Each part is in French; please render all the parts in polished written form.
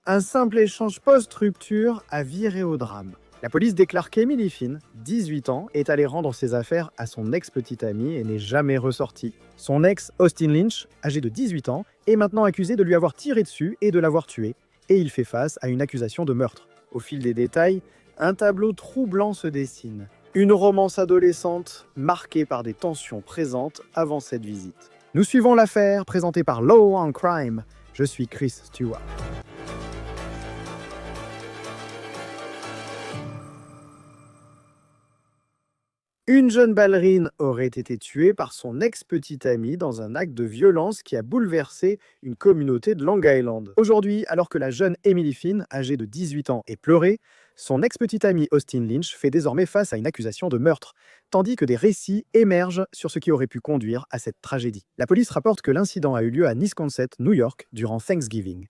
Un simple échange post-rupture a viré au drame. La police déclare qu'Emily Finn, 18 ans, est allée rendre ses affaires à son ex-petite amie et n'est jamais ressortie. Son ex, Austin Lynch, âgé de 18 ans, est maintenant accusé de lui avoir tiré dessus et de l'avoir tué, et il fait face à une accusation de meurtre. Au fil des détails, un tableau troublant se dessine. Une romance adolescente marquée par des tensions présentes avant cette visite. Nous suivons l'affaire présentée par Law on Crime. Je suis Chris Stewart. Une jeune ballerine aurait été tuée par son ex-petite amie dans un acte de violence qui a bouleversé une communauté de Long Island. Aujourd'hui, alors que la jeune Emily Finn, âgée de 18 ans, est pleurée, son ex-petite amie Austin Lynch fait désormais face à une accusation de meurtre, tandis que des récits émergent sur ce qui aurait pu conduire à cette tragédie. La police rapporte que l'incident a eu lieu à Nisconset, New York, durant Thanksgiving.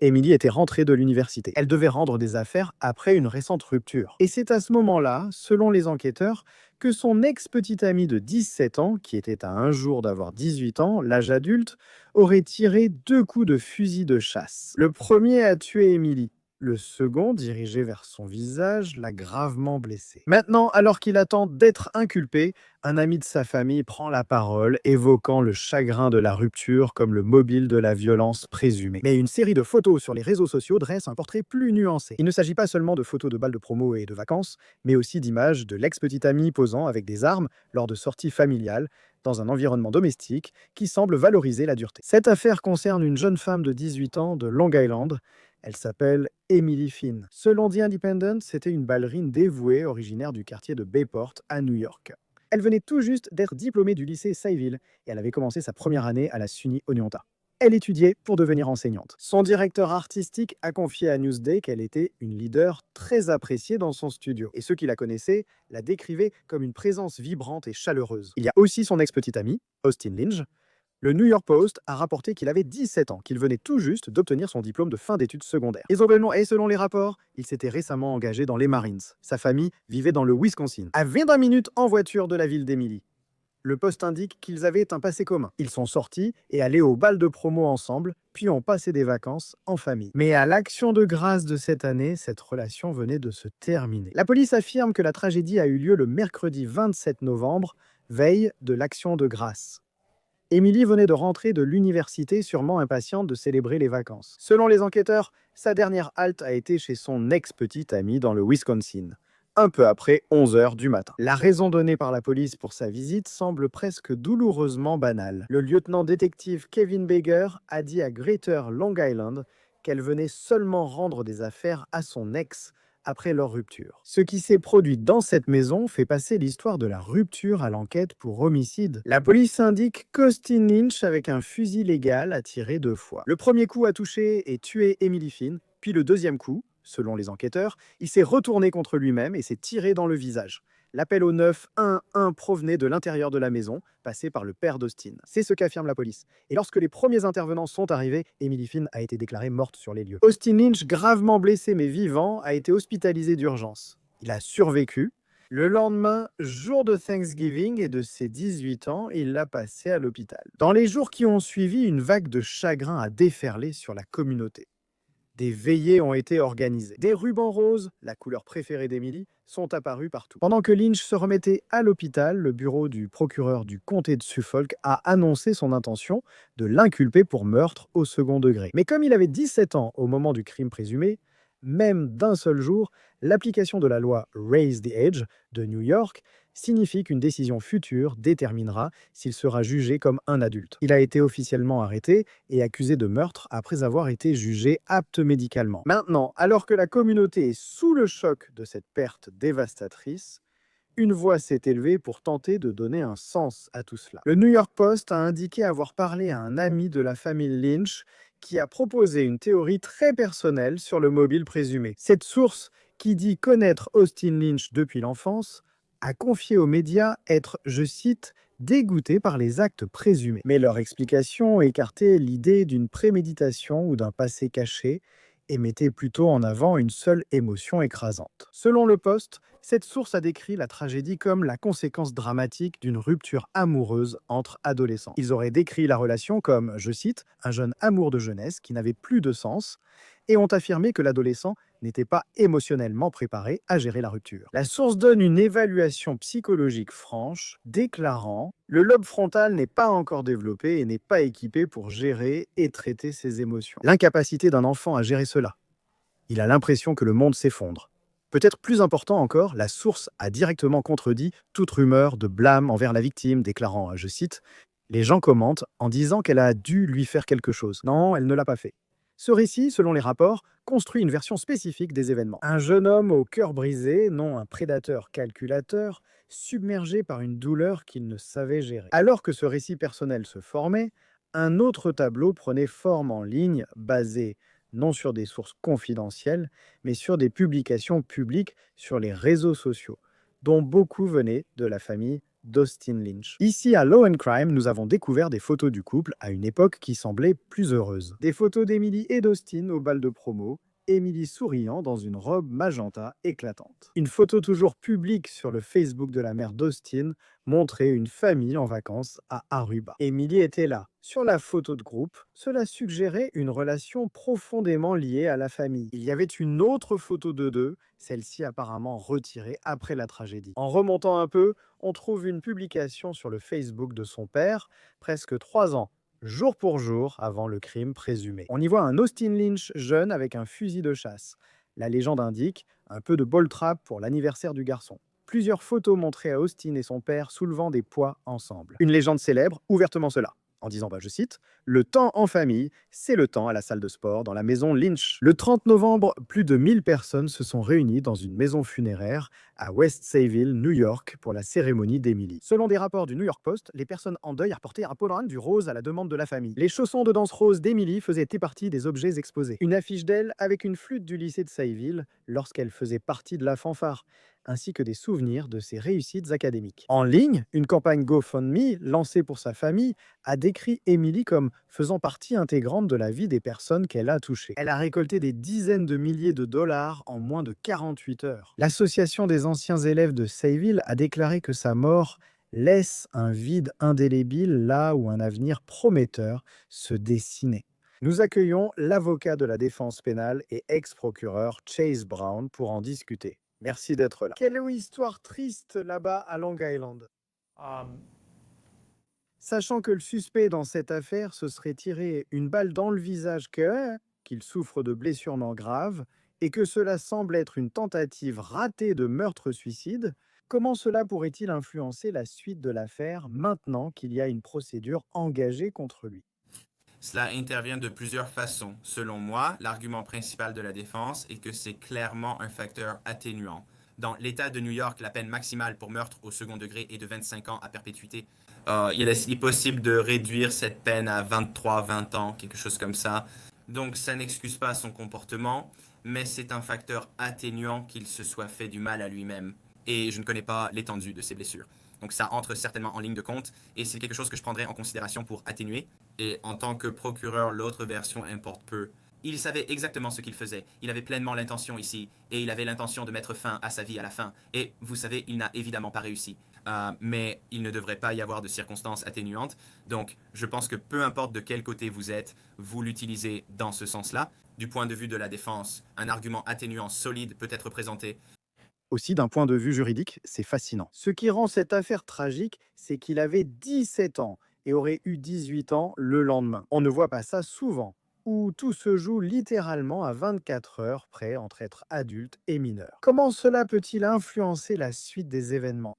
Emily était rentrée de l'université. Elle devait rendre des affaires après une récente rupture. Et c'est à ce moment-là, selon les enquêteurs, que son ex-petite amie de 17 ans, qui était à un jour d'avoir 18 ans, l'âge adulte, aurait tiré 2 coups de fusil de chasse. Le premier a tué Emily. Le second, dirigé vers son visage, l'a gravement blessé. Maintenant, alors qu'il attend d'être inculpé, un ami de sa famille prend la parole, évoquant le chagrin de la rupture comme le mobile de la violence présumée. Mais une série de photos sur les réseaux sociaux dresse un portrait plus nuancé. Il ne s'agit pas seulement de photos de balles de promo et de vacances, mais aussi d'images de l'ex-petite amie posant avec des armes lors de sorties familiales, dans un environnement domestique qui semble valoriser la dureté. Cette affaire concerne une jeune femme de 18 ans de Long Island. Elle s'appelle Emily Finn. Selon The Independent, c'était une ballerine dévouée originaire du quartier de Bayport à New York. Elle venait tout juste d'être diplômée du lycée Sayville et elle avait commencé sa première année à la SUNY Oneonta. Elle étudiait pour devenir enseignante. Son directeur artistique a confié à Newsday qu'elle était une leader très appréciée dans son studio. Et ceux qui la connaissaient la décrivaient comme une présence vibrante et chaleureuse. Il y a aussi son ex-petite amie, Austin Lynch. Le New York Post a rapporté qu'il avait 17 ans, qu'il venait tout juste d'obtenir son diplôme de fin d'études secondaires. Et selon les rapports, il s'était récemment engagé dans les Marines. Sa famille vivait dans le Wisconsin, à 20 minutes en voiture de la ville d'Emily. Le Post indique qu'ils avaient un passé commun. Ils sont sortis et allés au bal de promo ensemble, puis ont passé des vacances en famille. Mais à l'Action de grâce de cette année, cette relation venait de se terminer. La police affirme que la tragédie a eu lieu le mercredi 27 novembre, veille de l'Action de grâce. Emily venait de rentrer de l'université, sûrement impatiente de célébrer les vacances. Selon les enquêteurs, sa dernière halte a été chez son ex-petite amie dans le Wisconsin, un peu après 11 h du matin. La raison donnée par la police pour sa visite semble presque douloureusement banale. Le lieutenant détective Kevin Baker a dit à Greater Long Island qu'elle venait seulement rendre des affaires à son ex après leur rupture. Ce qui s'est produit dans cette maison fait passer l'histoire de la rupture à l'enquête pour homicide. La police indique qu'Austin Lynch, avec un fusil légal, a tiré 2 fois. Le premier coup a touché et tué Emily Finn, puis le deuxième coup, selon les enquêteurs, il s'est retourné contre lui-même et s'est tiré dans le visage. L'appel au 911 provenait de l'intérieur de la maison, passé par le père d'Austin. C'est ce qu'affirme la police. Et lorsque les premiers intervenants sont arrivés, Emily Finn a été déclarée morte sur les lieux. Austin Lynch, gravement blessé mais vivant, a été hospitalisé d'urgence. Il a survécu. Le lendemain, jour de Thanksgiving et de ses 18 ans, il l'a passé à l'hôpital. Dans les jours qui ont suivi, une vague de chagrin a déferlé sur la communauté. Des veillées ont été organisées. Des rubans roses, la couleur préférée d'Emily, sont apparus partout. Pendant que Lynch se remettait à l'hôpital, le bureau du procureur du comté de Suffolk a annoncé son intention de l'inculper pour meurtre au second degré. Mais comme il avait 17 ans au moment du crime présumé, même d'un seul jour, l'application de la loi Raise the Age de New York signifie qu'une décision future déterminera s'il sera jugé comme un adulte. Il a été officiellement arrêté et accusé de meurtre après avoir été jugé apte médicalement. Maintenant, alors que la communauté est sous le choc de cette perte dévastatrice, une voix s'est élevée pour tenter de donner un sens à tout cela. Le New York Post a indiqué avoir parlé à un ami de la famille Lynch qui a proposé une théorie très personnelle sur le mobile présumé. Cette source, qui dit connaître Austin Lynch depuis l'enfance, a confié aux médias être, je cite, dégoûté par les actes présumés. Mais leur explication écartait l'idée d'une préméditation ou d'un passé caché et mettait plutôt en avant une seule émotion écrasante. Selon le Post, cette source a décrit la tragédie comme la conséquence dramatique d'une rupture amoureuse entre adolescents. Ils auraient décrit la relation comme, je cite, un jeune amour de jeunesse qui n'avait plus de sens, et ont affirmé que l'adolescent n'était pas émotionnellement préparé à gérer la rupture. La source donne une évaluation psychologique franche, déclarant: le lobe frontal n'est pas encore développé et n'est pas équipé pour gérer et traiter ses émotions. L'incapacité d'un enfant à gérer cela. Il a l'impression que le monde s'effondre. Peut-être plus important encore, la source a directement contredit toute rumeur de blâme envers la victime, déclarant, je cite, les gens commentent en disant qu'elle a dû lui faire quelque chose. Non, elle ne l'a pas fait. Ce récit, selon les rapports, construit une version spécifique des événements. Un jeune homme au cœur brisé, non un prédateur calculateur, submergé par une douleur qu'il ne savait gérer. Alors que ce récit personnel se formait, un autre tableau prenait forme en ligne, basé non sur des sources confidentielles, mais sur des publications publiques sur les réseaux sociaux, dont beaucoup venaient de la famille d'Austin Lynch. Ici, à Law and Crime, nous avons découvert des photos du couple à une époque qui semblait plus heureuse. Des photos d'Emily et d'Austin au bal de promo, Emily souriant dans une robe magenta éclatante. Une photo toujours publique sur le Facebook de la mère d'Austin montrait une famille en vacances à Aruba. Emily était là. Sur la photo de groupe, cela suggérait une relation profondément liée à la famille. Il y avait une autre photo de deux, celle-ci apparemment retirée après la tragédie. En remontant un peu, on trouve une publication sur le Facebook de son père, presque 3 ans, jour pour jour avant le crime présumé. On y voit un Austin Lynch jeune avec un fusil de chasse. La légende indique un peu de ball trap pour l'anniversaire du garçon. Plusieurs photos montraient à Austin et son père soulevant des poids ensemble. Une légende célèbre ouvertement cela, en disant, je cite, le temps en famille, c'est le temps à la salle de sport dans la maison Lynch. Le 30 novembre, plus de 1000 personnes se sont réunies dans une maison funéraire à West Sayville, New York, pour la cérémonie d'Emily. Selon des rapports du New York Post, les personnes en deuil apportaient un polo du rose à la demande de la famille. Les chaussons de danse rose d'Emily faisaient partie des objets exposés. Une affiche d'elle avec une flûte du lycée de Sayville lorsqu'elle faisait partie de la fanfare, ainsi que des souvenirs de ses réussites académiques. En ligne, une campagne GoFundMe lancée pour sa famille a décrit Emily comme faisant partie intégrante de la vie des personnes qu'elle a touchées. Elle a récolté des dizaines de milliers de dollars en moins de 48 heures. L'association des anciens élèves de Sayville a déclaré que sa mort laisse un vide indélébile là où un avenir prometteur se dessinait. Nous accueillons l'avocat de la défense pénale et ex-procureur Chase Brown pour en discuter. Merci d'être là. Quelle histoire triste là-bas à Long Island. Um, Sachant que le suspect dans cette affaire se serait tiré une balle dans le visage qu'il souffre de blessures non graves et que cela semble être une tentative ratée de meurtre-suicide, comment cela pourrait-il influencer la suite de l'affaire maintenant qu'il y a une procédure engagée contre lui? Cela intervient de plusieurs façons. Selon moi, l'argument principal de la défense est que c'est clairement un facteur atténuant. Dans l'État de New York, la peine maximale pour meurtre au second degré est de 25 ans à perpétuité. Il est possible de réduire cette peine à 23-20 ans, quelque chose comme ça. Donc ça n'excuse pas son comportement, mais c'est un facteur atténuant qu'il se soit fait du mal à lui-même. Et je ne connais pas l'étendue de ses blessures. Donc ça entre certainement en ligne de compte et c'est quelque chose que je prendrais en considération pour atténuer. Et en tant que procureur, l'autre version importe peu. Il savait exactement ce qu'il faisait. Il avait pleinement l'intention ici et il avait l'intention de mettre fin à sa vie à la fin. Et vous savez, il n'a évidemment pas réussi. Mais il ne devrait pas y avoir de circonstances atténuantes. Donc je pense que peu importe de quel côté vous êtes, vous l'utilisez dans ce sens-là. Du point de vue de la défense, un argument atténuant solide peut être présenté. Aussi, d'un point de vue juridique, c'est fascinant. Ce qui rend cette affaire tragique, c'est qu'il avait 17 ans et aurait eu 18 ans le lendemain. On ne voit pas ça souvent, où tout se joue littéralement à 24 heures près entre être adulte et mineur. Comment cela peut-il influencer la suite des événements?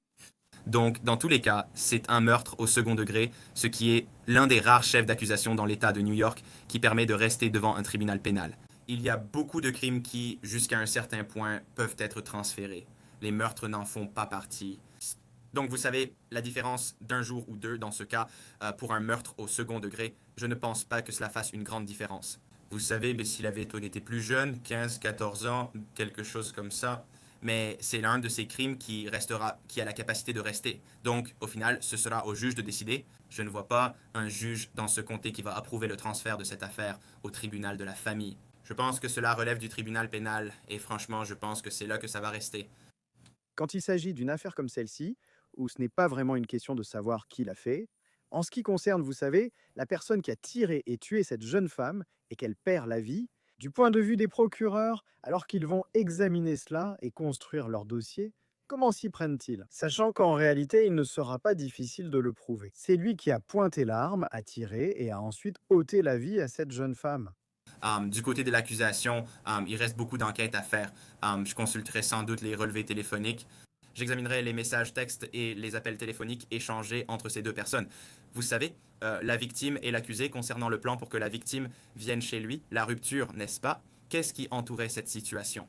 Donc, dans tous les cas, c'est un meurtre au second degré, ce qui est l'un des rares chefs d'accusation dans l'État de New York qui permet de rester devant un tribunal pénal. Il y a beaucoup de crimes qui, jusqu'à un certain point, peuvent être transférés. Les meurtres n'en font pas partie. Donc, vous savez, la différence d'un jour ou deux dans ce cas, pour un meurtre au second degré, je ne pense pas que cela fasse une grande différence. Vous savez, mais s'il avait été plus jeune, 15, 14 ans, quelque chose comme ça, mais c'est l'un de ces crimes qui restera, qui a la capacité de rester. Donc, au final, ce sera au juge de décider. Je ne vois pas un juge dans ce comté qui va approuver le transfert de cette affaire au tribunal de la famille. Je pense que cela relève du tribunal pénal et franchement, je pense que c'est là que ça va rester. Quand il s'agit d'une affaire comme celle-ci, où ce n'est pas vraiment une question de savoir qui l'a fait, en ce qui concerne, vous savez, la personne qui a tiré et tué cette jeune femme et qu'elle perd la vie, Du point de vue des procureurs, alors qu'ils vont examiner cela et construire leur dossier, comment s'y prennent-ils? Sachant qu'en réalité, il ne sera pas difficile de le prouver. C'est lui qui a pointé l'arme, a tiré et a ensuite ôté la vie à cette jeune femme. Du côté de l'accusation, il reste beaucoup d'enquêtes à faire. Je consulterai sans doute les relevés téléphoniques. J'examinerai les messages textes et les appels téléphoniques échangés entre ces deux personnes. Vous savez, la victime et l'accusé concernant le plan pour que la victime vienne chez lui, la rupture, n'est-ce pas? Qu'est-ce qui entourait cette situation?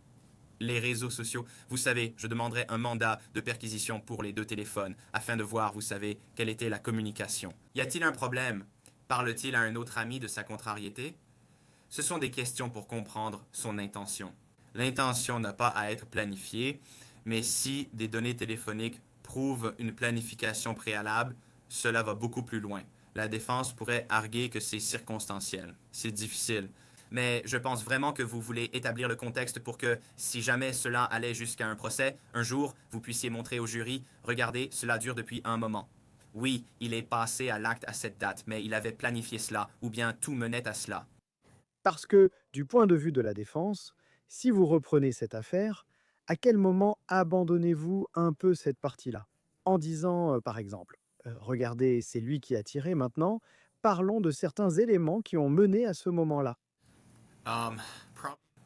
Les réseaux sociaux. Vous savez, je demanderai un mandat de perquisition pour les deux téléphones afin de voir, vous savez, quelle était la communication. Y a-t-il un problème? Parle-t-il à un autre ami de sa contrariété? Ce sont des questions pour comprendre son intention. L'intention n'a pas à être planifiée, mais si des données téléphoniques prouvent une planification préalable, cela va beaucoup plus loin. La défense pourrait arguer que c'est circonstanciel. C'est difficile. Mais je pense vraiment que vous voulez établir le contexte pour que, si jamais cela allait jusqu'à un procès, un jour, vous puissiez montrer au jury, regardez, cela dure depuis un moment. Oui, il est passé à l'acte à cette date, mais il avait planifié cela, ou bien tout menait à cela. Parce que, du point de vue de la défense, si vous reprenez cette affaire, à quel moment abandonnez-vous un peu cette partie-là? En disant, par exemple, regardez, c'est lui qui a tiré maintenant, parlons de certains éléments qui ont mené à ce moment-là. Um,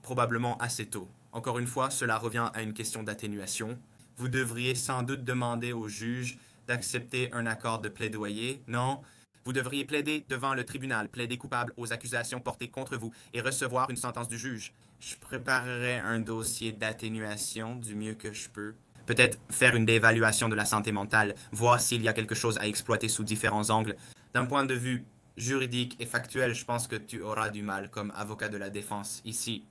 Probablement assez tôt. Encore une fois, cela revient à une question d'atténuation. Vous devriez sans doute demander au juge d'accepter un accord de plaidoyer, non? Vous devriez plaider devant le tribunal, plaider coupable aux accusations portées contre vous et recevoir une sentence du juge. Je préparerai un dossier d'atténuation du mieux que je peux. Peut-être faire une évaluation de la santé mentale, voir s'il y a quelque chose à exploiter sous différents angles. D'un point de vue juridique et factuel, je pense que tu auras du mal comme avocat de la défense ici.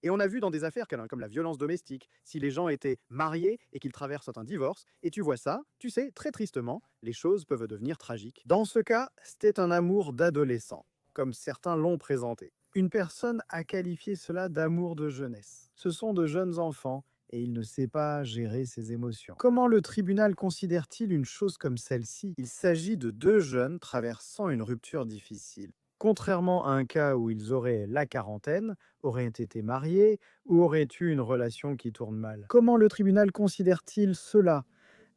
Et on a vu dans des affaires comme la violence domestique, si les gens étaient mariés et qu'ils traversent un divorce, et tu vois ça, tu sais, très tristement, les choses peuvent devenir tragiques. Dans ce cas, c'était un amour d'adolescent, comme certains l'ont présenté. Une personne a qualifié cela d'amour de jeunesse. Ce sont de jeunes enfants et il ne sait pas gérer ses émotions. Comment le tribunal considère-t-il une chose comme celle-ci? Il s'agit de deux jeunes traversant une rupture difficile. Contrairement à un cas où ils auraient la quarantaine, auraient été mariés ou auraient eu une relation qui tourne mal. Comment le tribunal considère-t-il cela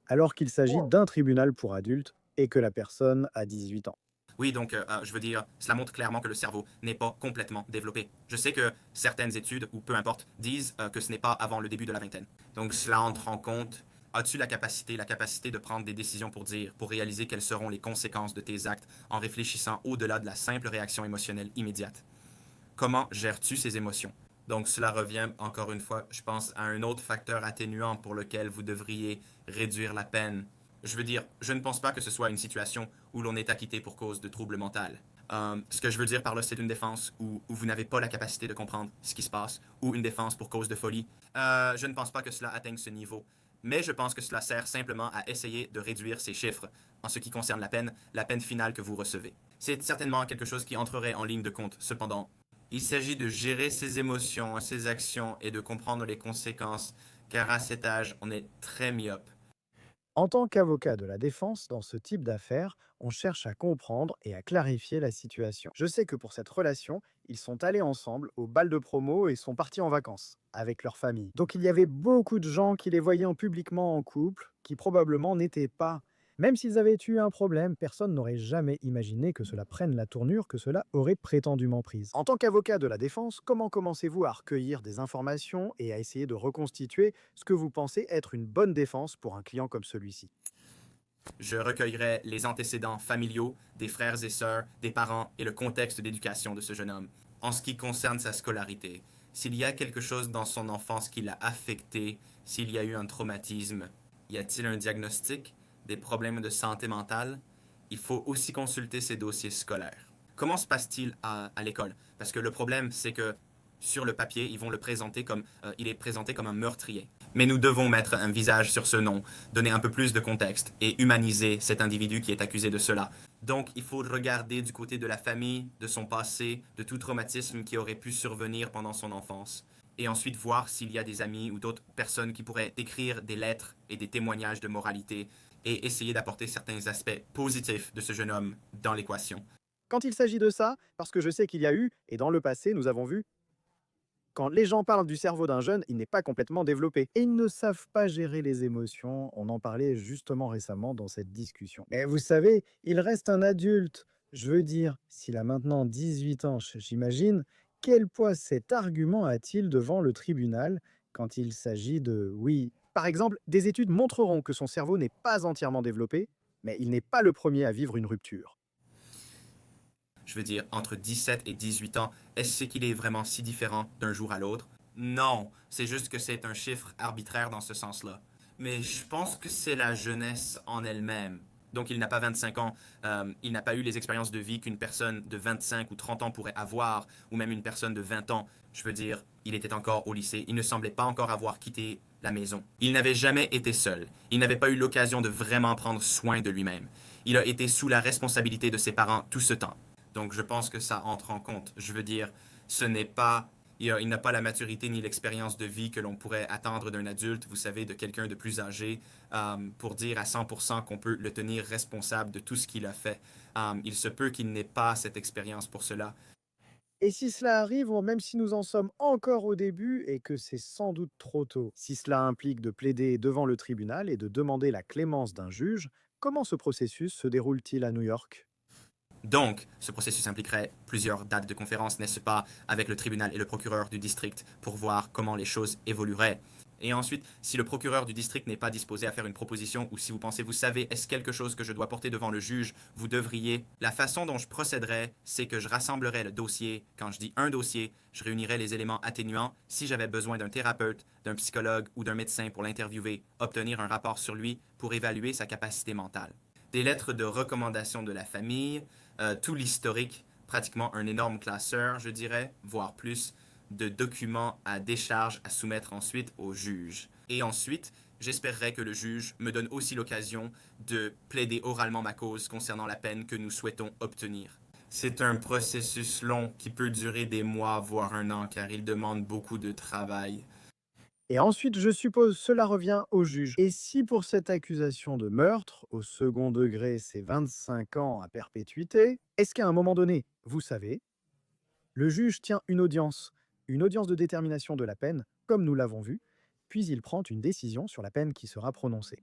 alors qu'il s'agit d'un tribunal pour adultes et que la personne a 18 ans? Oui, donc je veux dire, cela montre clairement que le cerveau n'est pas complètement développé. Je sais que certaines études, ou peu importe, disent que ce n'est pas avant le début de la vingtaine. Donc cela entre en compte. As-tu la capacité de prendre des décisions pour dire, pour réaliser quelles seront les conséquences de tes actes en réfléchissant au-delà de la simple réaction émotionnelle immédiate? Comment gères-tu ces émotions? Donc cela revient encore une fois, je pense, à un autre facteur atténuant pour lequel vous devriez réduire la peine. Je veux dire, je ne pense pas que ce soit une situation où l'on est acquitté pour cause de trouble mental. Ce que je veux dire par là, c'est une défense où vous n'avez pas la capacité de comprendre ce qui se passe, ou une défense pour cause de folie. Je ne pense pas que cela atteigne ce niveau. Mais je pense que cela sert simplement à essayer de réduire ces chiffres en ce qui concerne la peine finale que vous recevez. C'est certainement quelque chose qui entrerait en ligne de compte. Cependant, il s'agit de gérer ses émotions, ses actions et de comprendre les conséquences, car à cet âge, on est très myope. En tant qu'avocat de la défense, dans ce type d'affaires, on cherche à comprendre et à clarifier la situation. Je sais que pour cette relation, ils sont allés ensemble au bal de promo et sont partis en vacances avec leur famille. Donc il y avait beaucoup de gens qui les voyaient publiquement en couple, qui probablement n'étaient pas. Même s'ils avaient eu un problème, personne n'aurait jamais imaginé que cela prenne la tournure que cela aurait prétendument prise. En tant qu'avocat de la défense, comment commencez-vous à recueillir des informations et à essayer de reconstituer ce que vous pensez être une bonne défense pour un client comme celui-ci? Je recueillerai les antécédents familiaux des frères et sœurs, des parents et le contexte d'éducation de ce jeune homme. En ce qui concerne sa scolarité, s'il y a quelque chose dans son enfance qui l'a affecté, s'il y a eu un traumatisme, y a-t-il un diagnostic, des problèmes de santé mentale? Il faut aussi consulter ses dossiers scolaires. Comment se passe-t-il à l'école? Parce que le problème, c'est que sur le papier, ils vont le présenter comme il est présenté comme un meurtrier. Mais nous devons mettre un visage sur ce nom, donner un peu plus de contexte et humaniser cet individu qui est accusé de cela. Donc, il faut regarder du côté de la famille, de son passé, de tout traumatisme qui aurait pu survenir pendant son enfance. Et ensuite voir s'il y a des amis ou d'autres personnes qui pourraient écrire des lettres et des témoignages de moralité et essayer d'apporter certains aspects positifs de ce jeune homme dans l'équation. Quand il s'agit de ça, parce que je sais qu'il y a eu, et dans le passé, nous avons vu Quand les gens parlent du cerveau d'un jeune, il n'est pas complètement développé. Et ils ne savent pas gérer les émotions. On en parlait justement récemment dans cette discussion. Mais vous savez, il reste un adulte. Je veux dire, s'il a maintenant 18 ans, j'imagine, quel poids cet argument a-t-il devant le tribunal quand il s'agit de... Oui, par exemple, des études montreront que son cerveau n'est pas entièrement développé, mais il n'est pas le premier à vivre une rupture. Je veux dire, entre 17 et 18 ans, est-ce qu'il est vraiment si différent d'un jour à l'autre? Non, c'est juste que c'est un chiffre arbitraire dans ce sens-là. Mais je pense que c'est la jeunesse en elle-même. Donc il n'a pas 25 ans, il n'a pas eu les expériences de vie qu'une personne de 25 ou 30 ans pourrait avoir, ou même une personne de 20 ans. Je veux dire, il était encore au lycée, il ne semblait pas encore avoir quitté la maison. Il n'avait jamais été seul, il n'avait pas eu l'occasion de vraiment prendre soin de lui-même. Il a été sous la responsabilité de ses parents tout ce temps. Donc je pense que ça entre en compte. Je veux dire, ce n'est pas... Il n'a pas la maturité ni l'expérience de vie que l'on pourrait attendre d'un adulte, vous savez, de quelqu'un de plus âgé, pour dire à 100% qu'on peut le tenir responsable de tout ce qu'il a fait. Il se peut qu'il n'ait pas cette expérience pour cela. Et si cela arrive, ou même si nous en sommes encore au début et que c'est sans doute trop tôt, si cela implique de plaider devant le tribunal et de demander la clémence d'un juge, comment ce processus se déroule-t-il à New York? Donc, ce processus impliquerait plusieurs dates de conférence, n'est-ce pas, avec le tribunal et le procureur du district pour voir comment les choses évolueraient. Et ensuite, si le procureur du district n'est pas disposé à faire une proposition ou si vous pensez, vous savez, est-ce quelque chose que je dois porter devant le juge, vous devriez. La façon dont je procéderais, c'est que je rassemblerais le dossier. Quand je dis un dossier, je réunirais les éléments atténuants. Si j'avais besoin d'un thérapeute, d'un psychologue ou d'un médecin pour l'interviewer, obtenir un rapport sur lui pour évaluer sa capacité mentale. Des lettres de recommandation de la famille, tout l'historique, pratiquement un énorme classeur, je dirais, voire plus, de documents à décharge à soumettre ensuite au juge. Et ensuite, j'espérerais que le juge me donne aussi l'occasion de plaider oralement ma cause concernant la peine que nous souhaitons obtenir. C'est un processus long qui peut durer des mois, voire un an, car il demande beaucoup de travail. Et ensuite, je suppose, cela revient au juge. Et si pour cette accusation de meurtre, au second degré, c'est 25 ans à perpétuité, est-ce qu'à un moment donné, vous savez, le juge tient une audience de détermination de la peine, comme nous l'avons vu, puis il prend une décision sur la peine qui sera prononcée.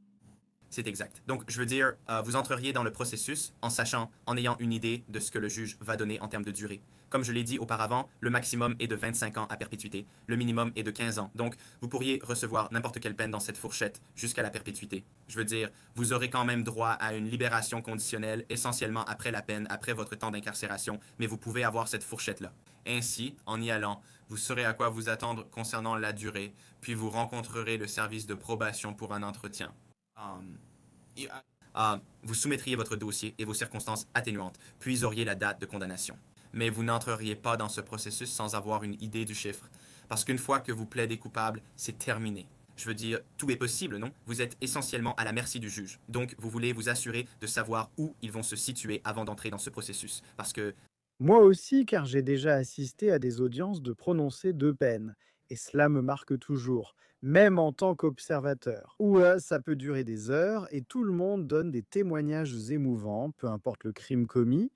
C'est exact. Donc, je veux dire, vous entreriez dans le processus en sachant, en ayant une idée de ce que le juge va donner en termes de durée. Comme je l'ai dit auparavant, le maximum est de 25 ans à perpétuité, le minimum est de 15 ans. Donc, vous pourriez recevoir n'importe quelle peine dans cette fourchette jusqu'à la perpétuité. Je veux dire, vous aurez quand même droit à une libération conditionnelle, essentiellement après la peine, après votre temps d'incarcération, mais vous pouvez avoir cette fourchette-là. Ainsi, en y allant, vous saurez à quoi vous attendre concernant la durée, puis vous rencontrerez le service de probation pour un entretien. Um, vous soumettriez votre dossier et vos circonstances atténuantes, puis auriez la date de condamnation. Mais vous n'entreriez pas dans ce processus sans avoir une idée du chiffre. Parce qu'une fois que vous plaidez coupable, c'est terminé. Je veux dire, tout est possible, non? Vous êtes essentiellement à la merci du juge. Donc, vous voulez vous assurer de savoir où ils vont se situer avant d'entrer dans ce processus. Parce que Moi aussi, car j'ai déjà assisté à des audiences de prononcer deux peines, et cela me marque toujours, même en tant qu'observateur, où ça peut durer des heures et tout le monde donne des témoignages émouvants, peu importe le crime commis,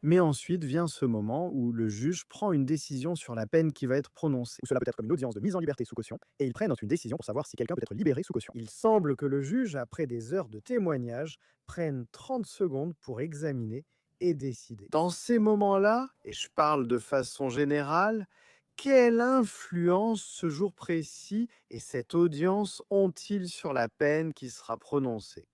mais ensuite vient ce moment où le juge prend une décision sur la peine qui va être prononcée. Ou cela peut être comme une audience de mise en liberté sous caution, et ils prennent une décision pour savoir si quelqu'un peut être libéré sous caution. Il semble que le juge, après des heures de témoignages, prenne 30 secondes pour examiner et décider. Dans ces moments-là, et je parle de façon générale, quelle influence ce jour précis et cette audience ont-ils sur la peine qui sera prononcée?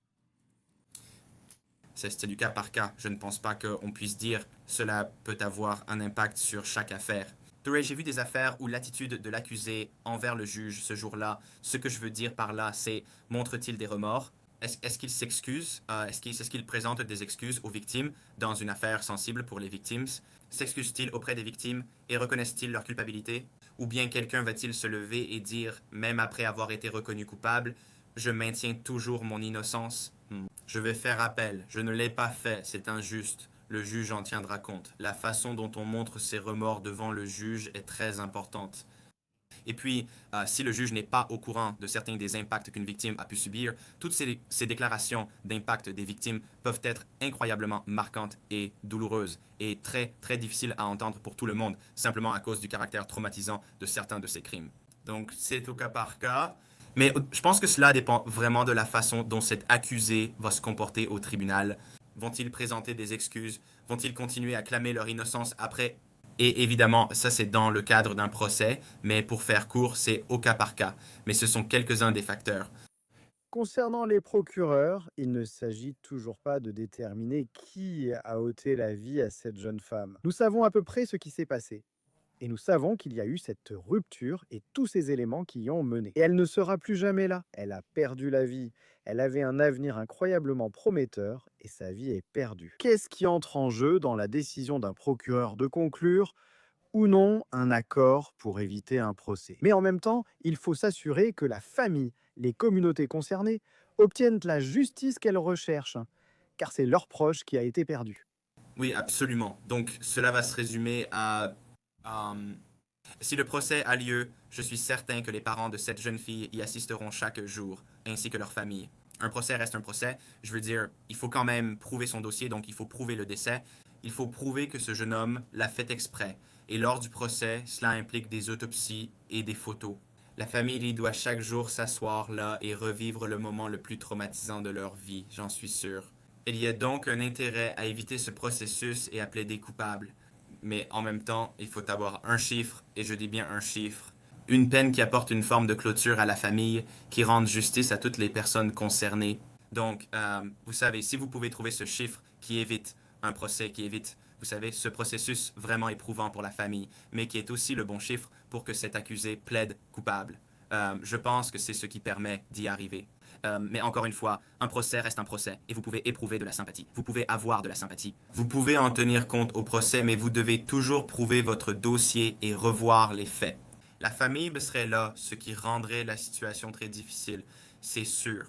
c'est du cas par cas. Je ne pense pas qu'on puisse dire cela peut avoir un impact sur chaque affaire. J'ai vu des affaires où l'attitude de l'accusé envers le juge ce jour-là, ce que je veux dire par là, c'est montre-t-il des remords? Est-ce qu'il s'excuse? Est-ce qu'il présente des excuses aux victimes dans une affaire sensible pour les victimes? S'excuse-t-il auprès des victimes et reconnaissent-ils leur culpabilité? Ou bien quelqu'un va-t-il se lever et dire, même après avoir été reconnu coupable, je maintiens toujours mon innocence? Je vais faire appel. Je ne l'ai pas fait. C'est injuste. Le juge en tiendra compte. La façon dont on montre ses remords devant le juge est très importante. Et puis, si le juge n'est pas au courant de certains des impacts qu'une victime a pu subir, toutes ces déclarations d'impact des victimes peuvent être incroyablement marquantes et douloureuses et très, très difficiles à entendre pour tout le monde, simplement à cause du caractère traumatisant de certains de ces crimes. Donc, c'est au cas par cas. Mais je pense que cela dépend vraiment de la façon dont cet accusé va se comporter au tribunal. Vont-ils présenter des excuses? Vont-ils continuer à clamer leur innocence après? Et évidemment, ça c'est dans le cadre d'un procès, mais pour faire court, c'est au cas par cas. Mais ce sont quelques-uns des facteurs. Concernant les procureurs, il ne s'agit toujours pas de déterminer qui a ôté la vie à cette jeune femme. Nous savons à peu près ce qui s'est passé. Et nous savons qu'il y a eu cette rupture et tous ces éléments qui y ont mené. Et elle ne sera plus jamais là. Elle a perdu la vie. Elle avait un avenir incroyablement prometteur et sa vie est perdue. Qu'est-ce qui entre en jeu dans la décision d'un procureur de conclure ou non un accord pour éviter un procès? Mais en même temps, il faut s'assurer que la famille, les communautés concernées, obtiennent la justice qu'elles recherchent, car c'est leur proche qui a été perdu. Oui, absolument. Donc, cela va se résumer à... euh, si le procès a lieu, je suis certain que les parents de cette jeune fille y assisteront chaque jour, ainsi que leur famille. Un procès reste un procès. Je veux dire, il faut quand même prouver son dossier, donc il faut prouver le décès. Il faut prouver que ce jeune homme l'a fait exprès. Et lors du procès, cela implique des autopsies et des photos. La famille y doit chaque jour s'asseoir là et revivre le moment le plus traumatisant de leur vie, j'en suis sûr. Il y a donc un intérêt à éviter ce processus et à plaider coupable. Mais en même temps, il faut avoir un chiffre, et je dis bien un chiffre, une peine qui apporte une forme de clôture à la famille, qui rende justice à toutes les personnes concernées. Donc, vous savez, si vous pouvez trouver ce chiffre qui évite un procès, qui évite, vous savez, ce processus vraiment éprouvant pour la famille, mais qui est aussi le bon chiffre pour que cet accusé plaide coupable. Je pense que c'est ce qui permet d'y arriver. Mais encore une fois, un procès reste un procès et vous pouvez éprouver de la sympathie. Vous pouvez avoir de la sympathie. Vous pouvez en tenir compte au procès, mais vous devez toujours prouver votre dossier et revoir les faits. La famille serait là, ce qui rendrait la situation très difficile, c'est sûr.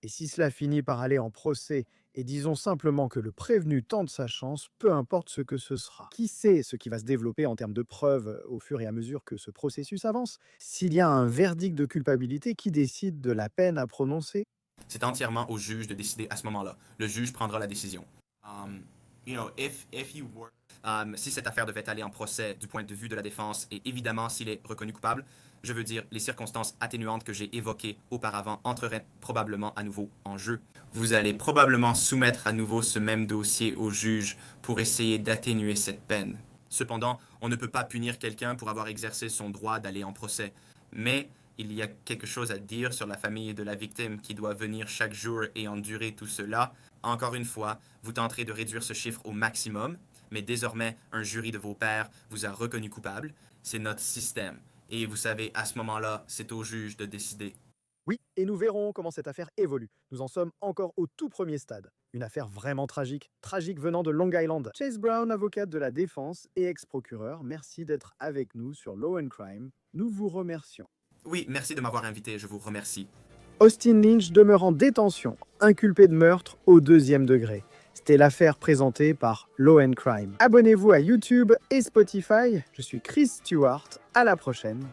Et si cela finit par aller en procès, et disons simplement que le prévenu tente sa chance, peu importe ce que ce sera. Qui sait ce qui va se développer en termes de preuves au fur et à mesure que ce processus avance? S'il y a un verdict de culpabilité, qui décide de la peine à prononcer? C'est entièrement au juge de décider à ce moment-là. Le juge prendra la décision. If you were... Si cette affaire devait aller en procès du point de vue de la défense, et évidemment s'il est reconnu coupable, je veux dire, les circonstances atténuantes que j'ai évoquées auparavant entreraient probablement à nouveau en jeu. Vous allez probablement soumettre à nouveau ce même dossier au juge pour essayer d'atténuer cette peine. Cependant, on ne peut pas punir quelqu'un pour avoir exercé son droit d'aller en procès. Mais il y a quelque chose à dire sur la famille de la victime qui doit venir chaque jour et endurer tout cela. Encore une fois, vous tenterez de réduire ce chiffre au maximum, mais désormais, un jury de vos pairs vous a reconnu coupable. C'est notre système. Et vous savez, à ce moment-là, c'est au juge de décider. Oui, et nous verrons comment cette affaire évolue. Nous en sommes encore au tout premier stade. Une affaire vraiment tragique, tragique venant de Long Island. Chase Brown, avocate de la défense et ex-procureur, merci d'être avec nous sur Law and Crime. Nous vous remercions. Oui, merci de m'avoir invité, je vous remercie. Austin Lynch demeure en détention, inculpé de meurtre au 2e degré. C'était l'affaire présentée par Law and Crime. Abonnez-vous à YouTube et Spotify. Je suis Chris Stewart. À la prochaine.